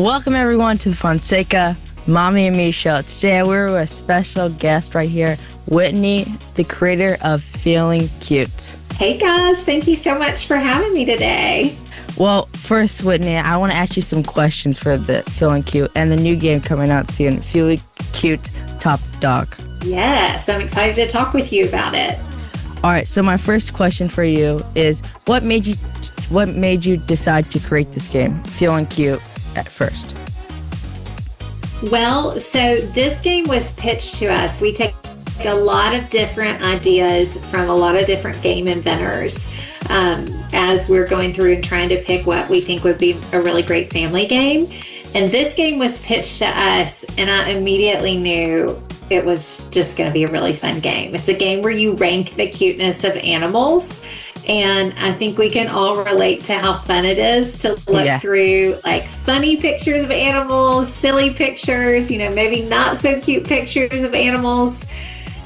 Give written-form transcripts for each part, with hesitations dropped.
Welcome everyone to the Fonseca Mommy ME Show. Today we're with a special guest right here, Whitney, the creator of Feelin Cute. Hey guys, thank you so much for having me today. Well, first, Whitney, I want to ask you some questions for the Feelin Cute and the new game coming out soon, Feelin Cute Top Dog. Yes, I'm excited to talk with you about it. All right, so my first question for you is, what made you decide to create this game, Feelin Cute, at first? Well, so this game was pitched to us. We take a lot of different ideas from a lot of different game inventors as we're going through and trying to pick what we think would be a really great family game. And this game was pitched to us, and I immediately knew it was just going to be a really fun game. It's a game where you rank the cuteness of animals. And I think we can all relate to how fun it is to look through like funny pictures of animals, silly pictures, maybe not so cute pictures of animals,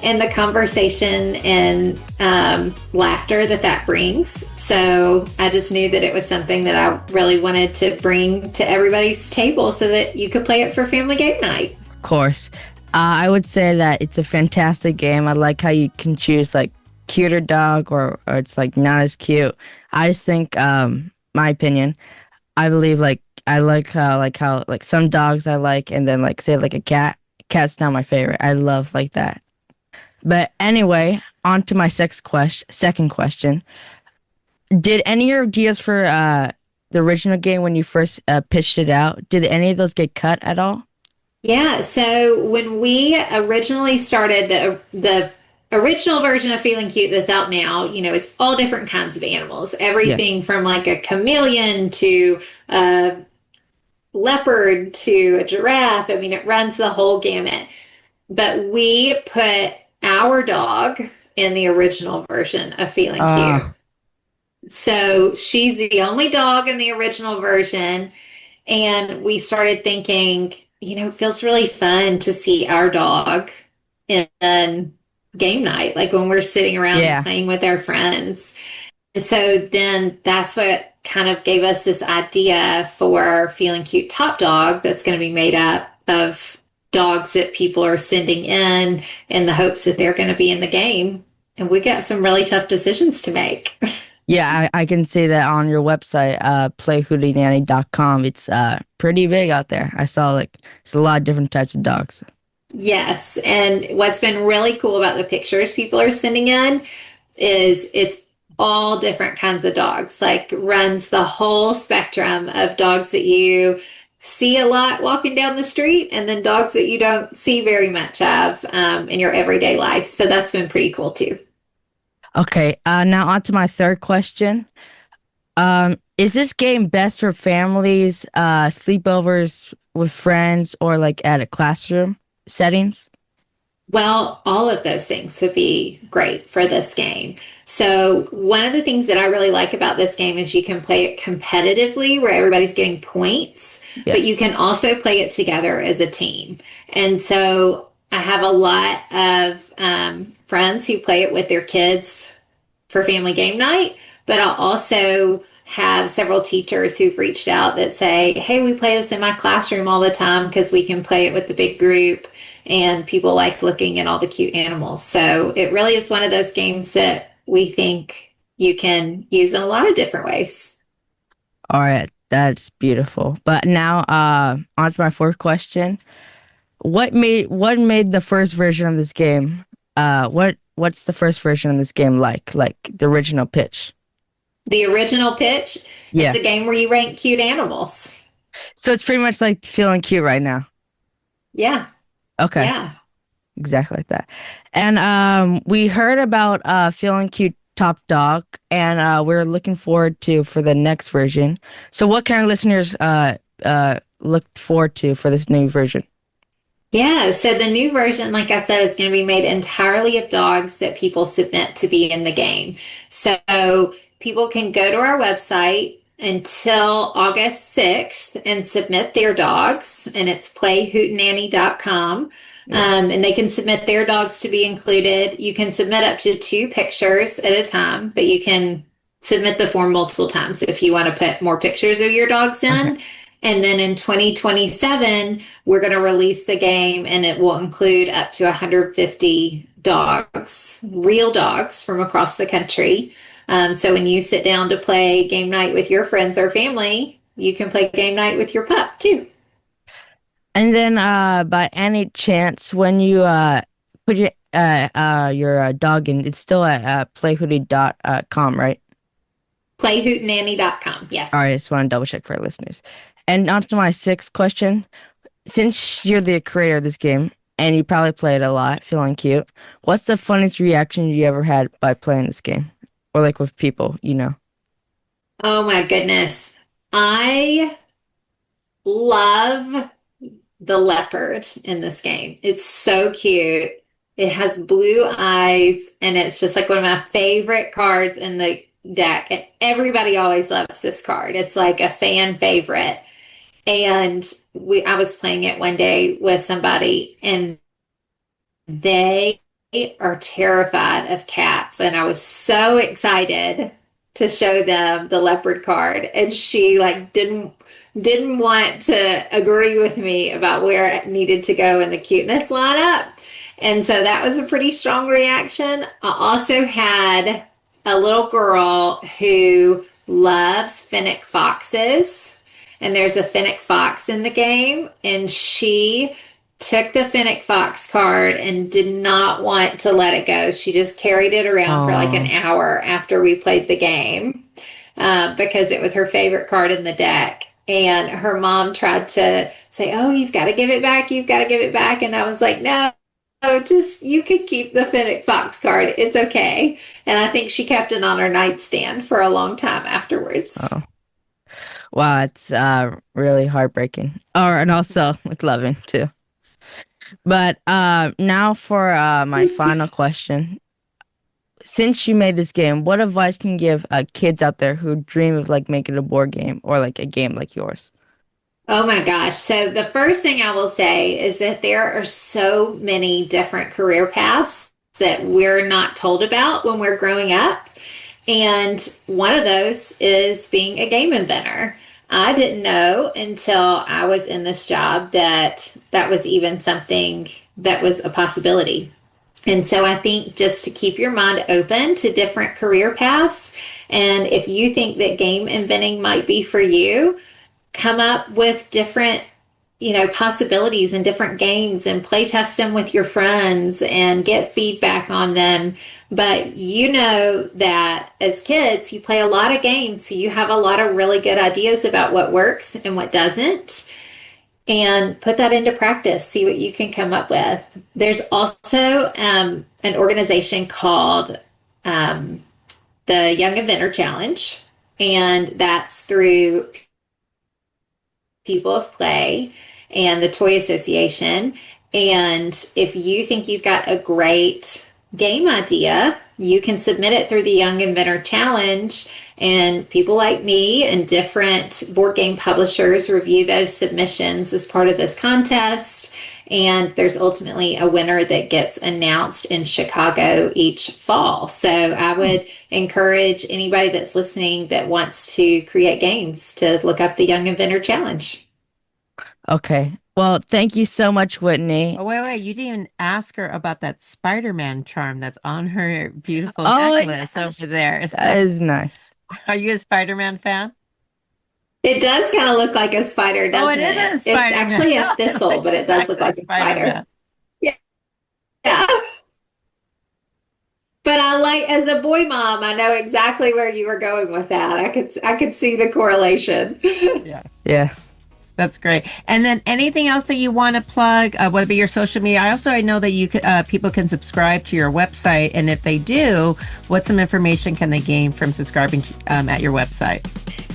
and the conversation and laughter that brings. So I just knew that it was something that I really wanted to bring to everybody's table so that you could play it for family game night. Of course. I would say that it's a fantastic game. I like how you can choose like cuter dog or it's like not as cute. I just think my opinion, I believe I like how some dogs I like, and then like say like a cat's not my favorite. I love like that. But anyway, on to my second question. Did any of your ideas for the original game when you first pitched it out, did any of those get cut at all? Yeah, so when we originally started the original version of Feelin Cute that's out now, it's all different kinds of animals. Everything from like a chameleon to a leopard to a giraffe. I mean, it runs the whole gamut. But we put our dog in the original version of Feelin Cute. So she's the only dog in the original version. And we started thinking, it feels really fun to see our dog in game night, like when we're sitting around playing with our friends. And so then that's what kind of gave us this idea for Feelin Cute Top Dog that's going to be made up of dogs that people are sending in the hopes that they're going to be in the game. And we got some really tough decisions to make. Yeah, I can see that on your website, playhootenanny.com. It's pretty big out there. I saw there's a lot of different types of dogs. Yes, and what's been really cool about the pictures people are sending in is it's all different kinds of dogs, like runs the whole spectrum of dogs that you see a lot walking down the street, and then dogs that you don't see very much of in your everyday life. So that's been pretty cool too. Okay, now on to my third question. Is this game best for families, sleepovers with friends, or like at a classroom settings? Well, all of those things would be great for this game. So one of the things that I really like about this game is you can play it competitively where everybody's getting points, but you can also play it together as a team. And so I have a lot of friends who play it with their kids for family game night, but I'll also have several teachers who've reached out that say, hey, we play this in my classroom all the time because we can play it with the big group and people like looking at all the cute animals. So it really is one of those games that we think you can use in a lot of different ways. All right, that's beautiful. But now on to my fourth question. What made the first version of this game? What's the first version of this game like the original pitch? The original pitch? Yeah. It's a game where you rank cute animals. So it's pretty much like Feelin Cute right now. Yeah. Okay. Yeah. Exactly like that. And we heard about Feelin Cute Top Dog, and we're looking forward for the next version. So what can our listeners look forward to for this new version? Yeah, so the new version, like I said, is going to be made entirely of dogs that people submit to be in the game. So people can go to our website until August 6th and submit their dogs, and it's playhootenanny.com. And they can submit their dogs to be included. You can submit up to 2 pictures at a time, but you can submit the form multiple times if you want to put more pictures of your dogs in. And then in 2027, we're going to release the game, and it will include up to 150 dogs, real dogs from across the country. So when you sit down to play game night with your friends or family, you can play game night with your pup too. And then, by any chance, when you put your dog in, it's still at playhootie.com, right? Playhootenanny.com. Yes. All right, I just want to double check for our listeners. And on to my sixth question. Since you're the creator of this game and you probably play it a lot, Feelin Cute, what's the funniest reaction you ever had by playing this game? Or like with people, you know? Oh my goodness. I love the leopard in this game. It's so cute. It has blue eyes, and it's just like one of my favorite cards in the deck. And everybody always loves this card. It's like a fan favorite. And I was playing it one day with somebody, and they are terrified of cats. And I was so excited to show them the leopard card. And she like didn't want to agree with me about where it needed to go in the cuteness lineup. And so that was a pretty strong reaction. I also had a little girl who loves fennec foxes, and there's a fennec fox in the game, and she took the fennec fox card and did not want to let it go. She just carried it around for like an hour after we played the game, because it was her favorite card in the deck. And her mom tried to say, "Oh, you've got to give it back. You've got to give it back." And I was like, "No, just you could keep the fennec fox card. It's okay." And I think she kept it on her nightstand for a long time afterwards. Oh. Wow, it's really heartbreaking. And also like loving too. But now for my final question. Since you made this game, what advice can you give kids out there who dream of like making a board game or like a game like yours? Oh my gosh. So the first thing I will say is that there are so many different career paths that we're not told about when we're growing up. And one of those is being a game inventor. I didn't know until I was in this job that that was even something that was a possibility. And so I think just to keep your mind open to different career paths. And if you think that game inventing might be for you, come up with different, possibilities and different games and play test them with your friends and get feedback on them. But you know that as kids, you play a lot of games, so you have a lot of really good ideas about what works and what doesn't. And put that into practice, see what you can come up with. There's also an organization called the Young Inventor Challenge, and that's through People of Play and the Toy Association. And if you think you've got a great game idea, you can submit it through the Young Inventor Challenge, and people like me and different board game publishers review those submissions as part of this contest. And there's ultimately a winner that gets announced in Chicago each fall. So I would encourage anybody that's listening that wants to create games to look up the Young Inventor Challenge. Okay. Well, thank you so much, Whitney. Oh, wait. You didn't even ask her about that Spider-Man charm that's on her beautiful necklace over there. That is nice. Are you a Spider-Man fan? It does kind of look like a spider, doesn't it? It is a Spider-Man. It's actually a thistle, but it does look like a spider. Yeah. But as a boy mom, I know exactly where you were going with that. I could see the correlation. Yeah. That's great. And then anything else that you want to plug, whether it be your social media? I know that you could, people can subscribe to your website. And if they do, what some information can they gain from subscribing at your website?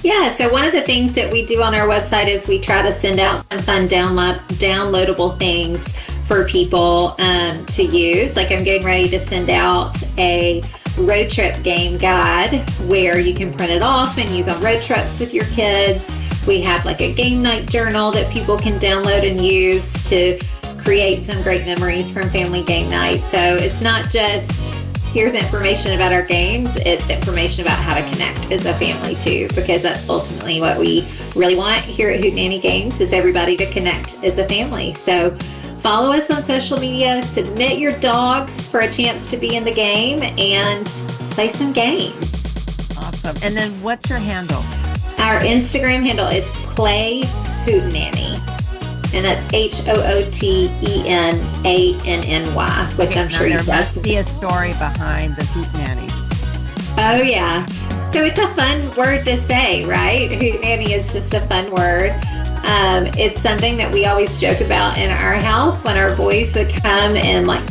Yeah, so one of the things that we do on our website is we try to send out some fun downloadable things for people to use. Like I'm getting ready to send out a road trip game guide where you can print it off and use on road trips with your kids. We have like a game night journal that people can download and use to create some great memories from family game night. So it's not just here's information about our games, it's information about how to connect as a family too, because that's ultimately what we really want here at Hootenanny Games is everybody to connect as a family. So follow us on social media, submit your dogs for a chance to be in the game, and play some games. Awesome. And then what's your handle? Our Instagram handle is Play Hootenanny, and that's HOOTENANNY, which I'm sure you there must be a story behind the Hootenanny. Oh yeah. So it's a fun word to say, right? Hootenanny is just a fun word. It's something that we always joke about in our house when our boys would come and like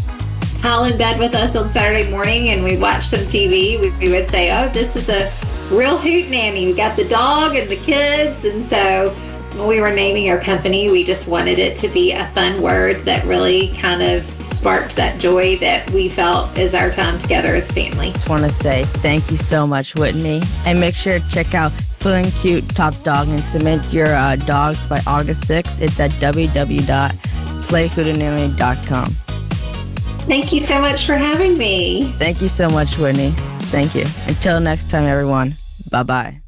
howl in bed with us on Saturday morning and we'd watch some TV. We would say, oh, this is a real Hootenanny. We got the dog and the kids. And so when we were naming our company, we just wanted it to be a fun word that really kind of sparked that joy that we felt as our time together as a family. Just want to say thank you so much, Whitney. And make sure to check out Feelin Cute Top Dog and submit your dogs by August 6th. It's at www.playhootenanny.com. Thank you so much for having me. Thank you so much, Whitney. Thank you. Until next time, everyone. Bye-bye.